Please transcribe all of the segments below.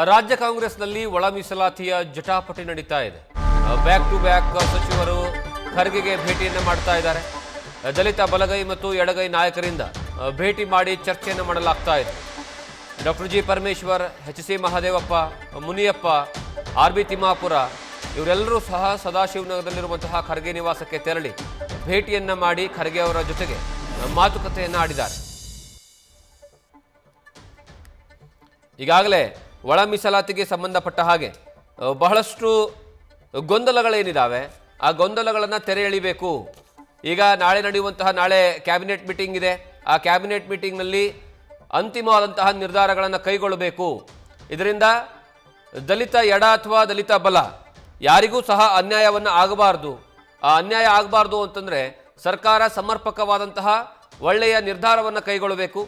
ರಾಜ್ಯ ಕಾಂಗ್ರೆಸ್ನಲ್ಲಿ ಒಳ ಮೀಸಲಾತಿಯ ಜಟಾಪಟಿ ನಡೀತಾ ಇದೆ. ಬ್ಯಾಕ್ ಟು ಬ್ಯಾಕ್ ಸಚಿವರು ಖರ್ಗೆಗೆ ಭೇಟಿಯನ್ನು ಮಾಡ್ತಾ ಇದ್ದಾರೆ. ದಲಿತ ಬಲಗೈ ಮತ್ತು ಎಡಗೈ ನಾಯಕರಿಂದ ಭೇಟಿ ಮಾಡಿ ಚರ್ಚೆಯನ್ನು ಮಾಡಲಾಗ್ತಾ ಇದೆ. Doctor G Parameshwar, H C. Mahadevappa, Muniyappa, R B. Timmapura ಇವರೆಲ್ಲರೂ ಸಹ ಸದಾಶಿವನಗರದಲ್ಲಿರುವಂತಹ ಖರ್ಗೆ ನಿವಾಸಕ್ಕೆ ತೆರಳಿ ಭೇಟಿಯನ್ನ ಮಾಡಿ ಖರ್ಗೆ ಅವರ ಜೊತೆಗೆ ಮಾತುಕತೆಯನ್ನು ಆಡಿದ್ದಾರೆ. ಈಗಾಗಲೇ ಒಳ ಮೀಸಲಾತಿಗೆ ಸಂಬಂಧಪಟ್ಟ ಹಾಗೆ ಬಹಳಷ್ಟು ಗೊಂದಲಗಳೇನಿದ್ದಾವೆ, ಆ ಗೊಂದಲಗಳನ್ನು ತೆರೆ ಎಳಿಬೇಕು. ಈಗ ನಾಳೆ ನಡೆಯುವಂತಹ ನಾಳೆ ಕ್ಯಾಬಿನೆಟ್ ಮೀಟಿಂಗ್ ಇದೆ. ಆ ಕ್ಯಾಬಿನೆಟ್ ಮೀಟಿಂಗ್ನಲ್ಲಿ ಅಂತಿಮವಾದಂತಹ ನಿರ್ಧಾರಗಳನ್ನು ಕೈಗೊಳ್ಳಬೇಕು. ಇದರಿಂದ ದಲಿತ ಎಡ ಅಥವಾ ದಲಿತ ಬಲ ಯಾರಿಗೂ ಸಹ ಅನ್ಯಾಯವನ್ನು ಆಗಬಾರ್ದು. ಆ ಅನ್ಯಾಯ ಆಗಬಾರ್ದು ಅಂತಂದರೆ ಸರ್ಕಾರ ಸಮರ್ಪಕವಾದಂತಹ ಒಳ್ಳೆಯ ನಿರ್ಧಾರವನ್ನು ಕೈಗೊಳ್ಳಬೇಕು.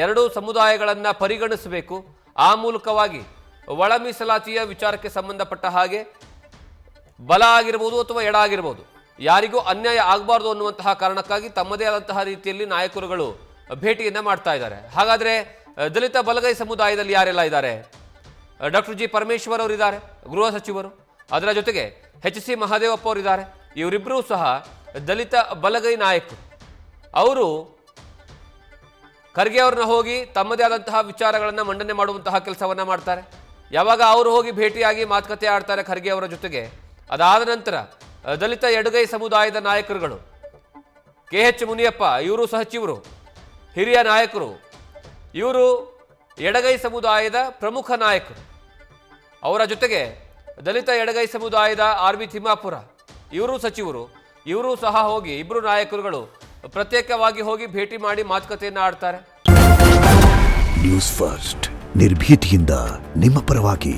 ಎರಡೂ ಸಮುದಾಯಗಳನ್ನು ಪರಿಗಣಿಸಬೇಕು. ಆ ಮೂಲಕವಾಗಿ ಒಳ ಮೀಸಲಾತಿಯ ವಿಚಾರಕ್ಕೆ ಸಂಬಂಧಪಟ್ಟ ಹಾಗೆ ಬಲ ಆಗಿರ್ಬೋದು ಅಥವಾ ಎಡ ಆಗಿರ್ಬೋದು ಯಾರಿಗೂ ಅನ್ಯಾಯ ಆಗಬಾರ್ದು ಅನ್ನುವಂತಹ ಕಾರಣಕ್ಕಾಗಿ ತಮ್ಮದೇ ಆದಂತಹ ರೀತಿಯಲ್ಲಿ ನಾಯಕರುಗಳು ಭೇಟಿಯನ್ನು ಮಾಡ್ತಾ ಇದ್ದಾರೆ. ಹಾಗಾದರೆ ದಲಿತ ಬಲಗೈ ಸಮುದಾಯದಲ್ಲಿ ಯಾರೆಲ್ಲ ಇದ್ದಾರೆ? ಡಾಕ್ಟರ್ ಜಿ ಪರಮೇಶ್ವರ್ ಅವರಿದ್ದಾರೆ, ಗೃಹ ಸಚಿವರು. ಅದರ ಜೊತೆಗೆ ಎಚ್.ಸಿ. ಮಹದೇವಪ್ಪ ಅವರಿದ್ದಾರೆ. ಇವರಿಬ್ಬರೂ ಸಹ ದಲಿತ ಬಲಗೈ ನಾಯಕರು. ಅವರು ಖರ್ಗೆ ಅವ್ರನ್ನ ಹೋಗಿ ತಮ್ಮದೇ ಆದಂತಹ ವಿಚಾರಗಳನ್ನು ಮಂಡನೆ ಮಾಡುವಂತಹ ಕೆಲಸವನ್ನು ಮಾಡ್ತಾರೆ. ಯಾವಾಗ ಅವರು ಹೋಗಿ ಭೇಟಿಯಾಗಿ ಮಾತುಕತೆ ಆಡ್ತಾರೆ ಖರ್ಗೆ ಅವರ ಜೊತೆಗೆ, ಅದಾದ ನಂತರ ದಲಿತ ಎಡಗೈ ಸಮುದಾಯದ ನಾಯಕರುಗಳು ಕೆ.ಎಚ್. ಮುನಿಯಪ್ಪ, ಇವರು ಸಚಿವರು, ಹಿರಿಯ ನಾಯಕರು, ಇವರು ಎಡಗೈ ಸಮುದಾಯದ ಪ್ರಮುಖ ನಾಯಕರು. ಅವರ ಜೊತೆಗೆ ದಲಿತ ಎಡಗೈ ಸಮುದಾಯದ ಆರ್.ಬಿ. ತಿಮ್ಮಾಪುರ, ಇವರು ಸಚಿವರು, ಇವರು ಸಹ ಹೋಗಿ ಇಬ್ಬರು ನಾಯಕರುಗಳು ಪ್ರತ್ಯೇಕವಾಗಿ ಹೋಗಿ ಭೇಟಿ ಮಾಡಿ ಮಾತುಕತೆಯನ್ನು ಆಡ್ತಾರೆ. ನ್ಯೂಸ್ ಫಸ್ಟ್ ನಿರ್ಭೀತಿಯಿಂದ ನಿಮ್ಮ ಪರವಾಗಿ.